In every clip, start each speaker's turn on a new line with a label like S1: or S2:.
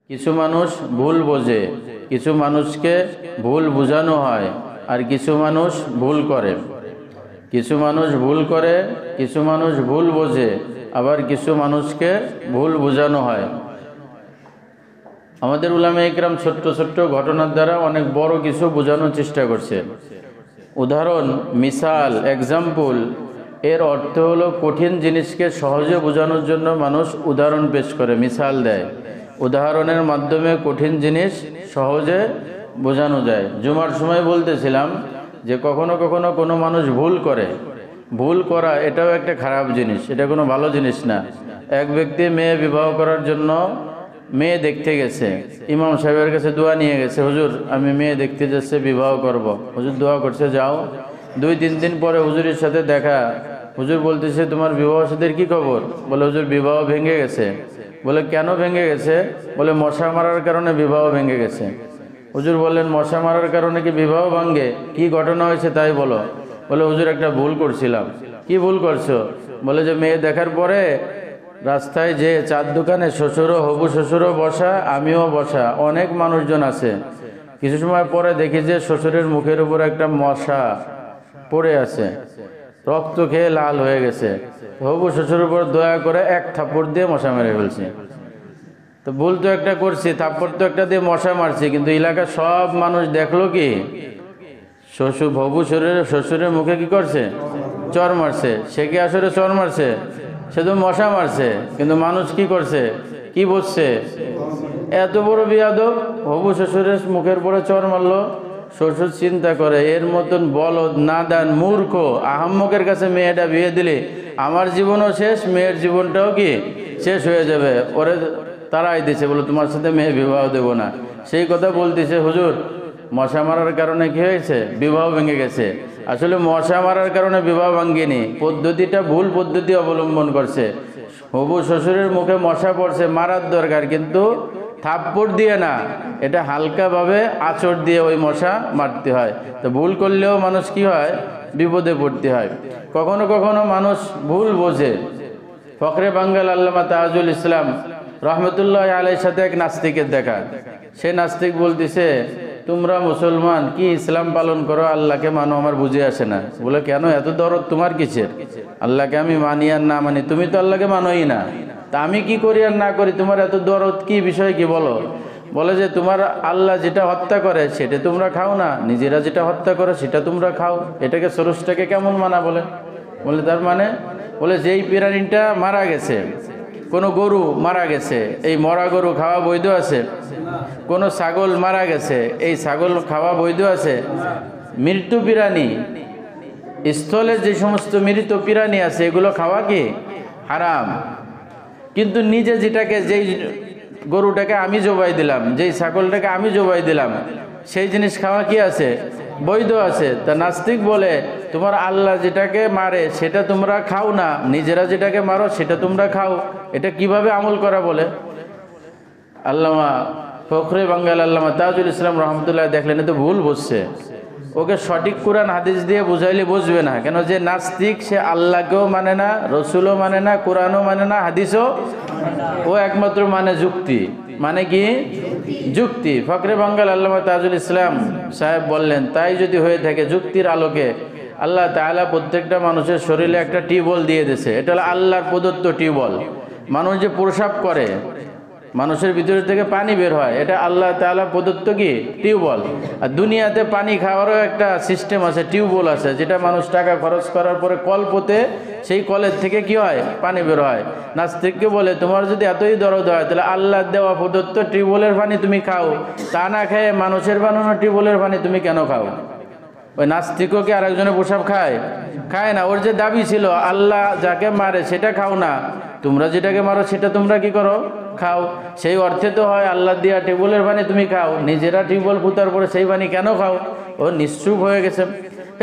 S1: কিছু মানুষ ভুল বোঝে, কিছু মানুষকে ভুল বোঝানো হয়, আর কিছু মানুষ ভুল করে। কিছু মানুষ ভুল করে, কিছু মানুষ ভুল বোঝে, আবার কিছু মানুষকে ভুল বোঝানো হয়। আমাদের উলামায়ে ইকরাম ছোট্ট ছোট্ট ঘটনার দ্বারা অনেক বড় কিছু বোঝানোর চেষ্টা করছে। উদাহরণ, মিসাল, এক্সাম্পল এর অর্থ হলো কঠিন জিনিসকে সহজে বোঝানোর জন্য মানুষ উদাহরণ পেশ করে, মিসাল দেয়। উদাহরণের মাধ্যমে কঠিন জিনিস সহজে বোঝানো যায়। জুমার সময় বলতেছিলাম যে কখনো কখনো কোনো মানুষ ভুল করে। ভুল করা এটাও একটা খারাপ জিনিস, এটা কোনো ভালো জিনিস না। এক ব্যক্তি মেয়ে বিবাহ করার জন্য মেয়ে দেখতে গেছে, ইমাম সাহেবের কাছে দোয়া নিয়ে গেছে, হুজুর আমি মেয়ে দেখতে যাচ্ছে, বিবাহ করব। হুজুর দোয়া করছে, যাও। 2-3 দিন পরে হুজুরের সাথে দেখা। হুজুর বলতেছে, তোমার বিবাহ সাথীর কি খবর? বলে, হুজুর বিবাহ ভেঙে গেছে। বলে, কেন ভেঙে গেছে? বলে, মশা মারার কারণে বিবাহ ভেঙে গেছে। হুজুর বললেন, মশা মারার কারণে কি বিবাহ ভাঙে? কি ঘটনা হয়েছে তাই বলো। বলে, হুজুর একটা ভুল করছিলাম। কি ভুল করছো? বলে যে মেয়ে দেখার পরে রাস্তায় যে চার দোকানে শ্বশুরও, হবু শ্বশুরও বসা, আমিও বসা, অনেক মানুষজন আছে। কিছু সময় পরে দেখি যে শ্বশুরের মুখের উপর একটা মশা পড়ে আছে, রক্ত খেয়ে লাল হয়ে গেছে। হবু শ্বশুরের উপর দয়া করে এক থাপ্পড় দিয়ে মশা মেরে ফেলছি। তো ভুল তো একটা করছি, থাপ্পড় তো একটা দিয়ে মশা মারছি, কিন্তু এলাকার সব মানুষ দেখলো কি হবু শ্বশুরের মুখে কি করছে? চর মারছে। সে কি আসলে চর মারছে? সে তো মশা মারছে, কিন্তু মানুষ কি করছে? কি বুঝছে? এত বড় বিয়াদব, হবু শ্বশুরের মুখের পরে চর মারলো। শ্বশুর চিন্তা করে, এর মতন বলদ, নাদান, মূর্খ, আহাম্মকের কাছে মেয়েটা বিয়ে দিলে আমার জীবনও শেষ, মেয়ের জীবনটাও কি শেষ হয়ে যাবে। ওরে তারাই দিছে, বলে তোমার সাথে মেয়ে বিবাহ দেব না। সেই কথা বলতেছে, হুজুর মশা মারার কারণে কি হয়েছে? বিবাহ ভেঙে গেছে। আসলে মশা মারার কারণে বিবাহ ভাঙ্গেনি, পদ্ধতিটা ভুল পদ্ধতি অবলম্বন করছে। হবু শ্বশুরের মুখে মশা পড়ছে, মারার দরকার, কিন্তু থাপ্পড় দিয়ে না, এটা হালকাভাবে আঁচড় দিয়ে ওই মশা মারতে হয়। তো ভুল করলেও মানুষ কি হয়? বিপদে পড়তে হয়। কখনো কখনো মানুষ ভুল বোঝে। ফখরে বাঙ্গাল আল্লামা তাজুল ইসলাম রহমতুল্লাহ আলাইহির সাথে এক নাস্তিকের দেখা। সে নাস্তিক বলতেছে, তোমরা মুসলমান কি ইসলাম পালন করো, আল্লাহকে মানো, আমার বুঝে আসে না। বলে, কেন এত দরদ তোমার কিসের? আল্লাহকে আমি মানি আর না মানি, তুমি তো আল্লাহকে মানোই না, তা আমি কি করি আর না করি, তোমার এত দরদ কি, বিষয় কি বলো? বলে যে তোমার আল্লাহ যেটা হত্যা করে সেটা তোমরা খাও না, নিজেরা যেটা হত্যা করে সেটা তোমরা খাও, এটাকে সরসটাকে কেমন মানা? বলে তার মানে, বলে যেই প্রাণীটা মারা গেছে, কোনো গরু মারা গেছে, এই মরা গরু খাওয়া বৈধ আছে? কোনো ছাগল মারা গেছে, এই ছাগল খাওয়া বৈধ আছে? মৃত্যু প্রাণী, স্থলে যে সমস্ত মৃত প্রাণী আছে এগুলো খাওয়া কি হারাম। কিন্তু নিজে যেটাকে, যেই গরুটাকে আমি জবাই দিলাম, যেই ছাগলটাকে আমি জবাই দিলাম, সেই জিনিস খাওয়া কি আছে? বৈধ আছে। তা নাস্তিক বলে, তোমার আল্লাহ যেটাকে মারে সেটা তোমরা খাও না, নিজেরা যেটাকে মারো সেটা তোমরা খাও, এটা কিভাবে আমল করা? বলে আল্লামা ফখরে বাঙ্গাল আল্লামা তাজুল ইসলাম রহমতুল্লাহ দেখলেন এ তো ভুল বুঝছে। ওকে সঠিক কোরআন হাদিস দিয়ে বুঝাইলে বুঝবে না। কেন? যে নাস্তিক সে আল্লাহকেও মানে না, রসুলও মানে না, কোরআনও মানে না, হাদিসও, ও একমাত্র মানে যুক্তি। মানে কি? যুক্তি। ফখরে বাঙ্গাল আল্লামা তাজুল ইসলাম সাহেব বললেন, তাই যদি হয়ে থাকে, যুক্তির আলোকে আল্লাহ তাআলা প্রত্যেকটা মানুষের শরীরে একটা টিউবওয়েল দিয়ে দিয়েছে। এটা হলো আল্লাহর প্রদত্ত টিউবওয়েল। মানুষ যে প্রসাব করে, মানুষের ভিতর থেকে পানি বের হয়, এটা আল্লাহ তাআলা প্রদত্ত কি টিউবওয়েল। আর দুনিয়াতে পানি খাওয়ারও একটা সিস্টেম আছে, টিউবওয়েল আছে, যেটা মানুষ টাকা খরচ করার পরে কল পোতে, সেই কলের থেকে কি হয়? পানি বের হয়। নাস্তিককে বলে, তোমার যদি এতই দরদ হয় তাহলে আল্লাহ দেওয়া প্রদত্ত টিউবওয়েলের পানি তুমি খাও, তা না খেয়ে মানুষের বানানো টিউবওয়েলের পানি তুমি কেন খাও? ওই নাস্তিকও কি আরেকজনের প্রসাব খায়? খায় না। ওর যে দাবি ছিল আল্লাহ যাকে মারে সেটা খাও না, তোমরা যেটাকে মারো সেটা তোমরা কি করো? খাও। সেই অর্থে তো হয় আল্লাহ দিয়া টিউবওয়েলের পানি তুমি খাও, নিজেরা টিউবওয়েল পুঁতার পরে সেই পানি কেন খাও? ও নিশ্চুপ হয়ে গেছে,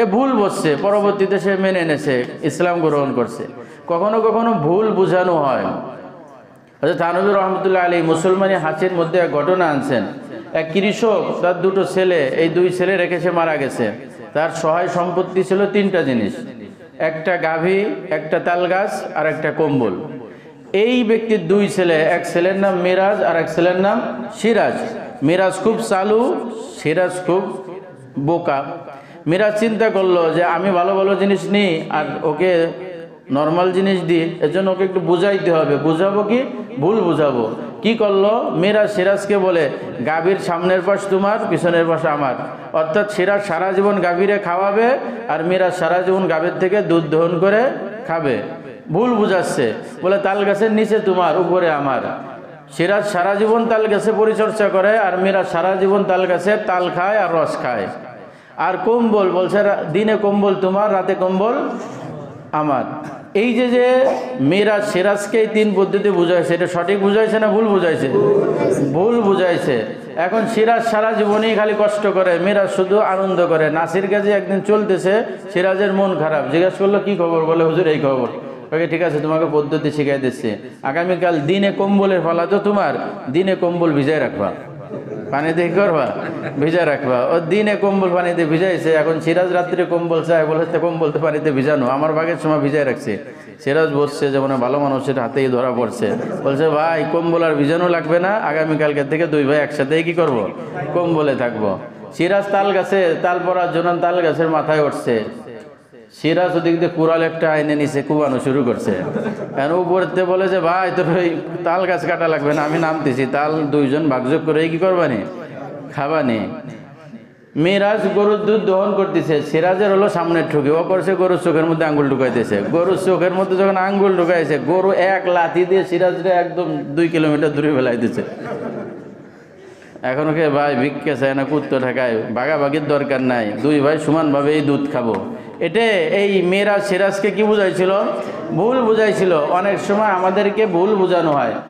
S1: এ ভুল বসছে। পরবর্তীতে সে মেনে এনেছে, ইসলাম গ্রহণ করছে। কখনো কখনো ভুল বোঝানো হয়। হযরত থানভী রহমতুল্লাহ আলাইহি মুসলমানি হাসির মধ্যে এক ঘটনা আনছেন। এক কৃষক, তার দুটো ছেলে, এই দুই ছেলে রেখে সে মারা গেছে। তার সহায় সম্পত্তি ছিল 3টা জিনিস, একটা গাভী, একটা তাল গাছ আর একটা কম্বল। এই ব্যক্তির দুই ছেলে, এক ছেলের নাম মিরাজ আর এক ছেলের নাম সিরাজ। মিরাজ খুব চালু, সিরাজ খুব বোকা। মিরাজ চিন্তা করলো যে আমি ভালো ভালো জিনিস নিই আর ওকে নর্মাল জিনিস দিই, এর জন্য ওকে একটু বুঝাইতে হবে। বুঝাবো কি? ভুল বুঝাবো। কি করলো? মিরাজ সিরাজকে বলে, গাভীর সামনের পাশ তোমার, পিছনের পাশ আমার। অর্থাৎ সিরাজ সারা জীবন গাভীরে খাওয়াবে আর মিরাজ সারা জীবন গাভীর থেকে দুধ দহন করে খাবে। ভুল বুঝাচ্ছে, বলে তাল গাছের নিচে তোমার, উপরে আমার। সিরাজ সারা জীবন তাল গাছে পরিচর্যা করে আর মিরাজ সারা জীবন তাল গাছের তাল খায় আর রস খায়। আর কম্বল বলছে, দিনে কম্বল তোমার, রাতে কম্বল আমার। এই যে মিরাজ সিরাজকে এই তিন পদ্ধতি বুঝাইছে, এটা সঠিক বুঝাইছে না ভুল বুঝাইছে? ভুল বুঝাইছে। এখন সিরাজ সারা জীবনই খালি কষ্ট করে, মিরাজ শুধু আনন্দ করে। নাসির কাজে একদিন চলতেছে, সিরাজের মন খারাপ, জিজ্ঞাসা করলো কি খবর? বলে হুজুর এই খবর। ওকে ঠিক আছে, তোমাকে পদ্ধতি শিখাই দিচ্ছে। আগামীকাল দিনে কম্বলের ফালা তো তোমার, দিনে কম্বল ভিজাই রাখবা, পানিতে কি করবা? ভিজা রাখবা। ও দিনে কম্বল পানিতে ভিজাইছে, এখন সিরাজ রাত্রে কম্বল চায়, বলে কম্বল তো পানিতে ভিজানো, আমার ভাগের সময় ভিজাই রাখছে। সিরাজ বসছে, যেমন ভালো মানুষের হাতেই ধরা পড়ছে, বলছে ভাই কম্বল আর ভিজানো লাগবে না, আগামীকালকে থেকে দুই ভাই একসাথেই কি করব? কম্বলে থাকবো। সিরাজ তাল গাছে তাল পড়ার জন্য তাল গাছের মাথায় উঠছে। সিরাজ ওদিক দিয়ে কুড়াল একটা আইনে নিচে কুবানো শুরু করছে। এখন উপরতে বলে যে ভাই তোর ওই তাল গাছ কাটা লাগবে না, আমি নামতেছি, তাল দুইজন ভাগযোগ করে কি করবানি? খাবানি। মিরাজ গরুর দুধ দহন করতেছে, সিরাজের হলো সামনের ঠুকি, ও করছে গরুর চোখের মধ্যে আঙ্গুল ঢুকাইতেছে। গরুর চোখের মধ্যে যখন আঙ্গুল ঢুকাইছে, গরু এক লাথি দিয়ে সিরাজরে একদম 2 কিলোমিটার দূরে ফেলাই দিচ্ছে। এখন ওকে ভাই ভিক্ষে চায় না, কুত্তো ঠেকায়, ভাগাভাগির দরকার নাই, দুই ভাই সমানভাবে এই দুধ খাবো। এটা এই মিরাজ সিরাজকে কি বুঝাইছিল? ভুল বুঝাইছিল। অনেক সময় আমাদেরকে ভুল বোঝানো হয়।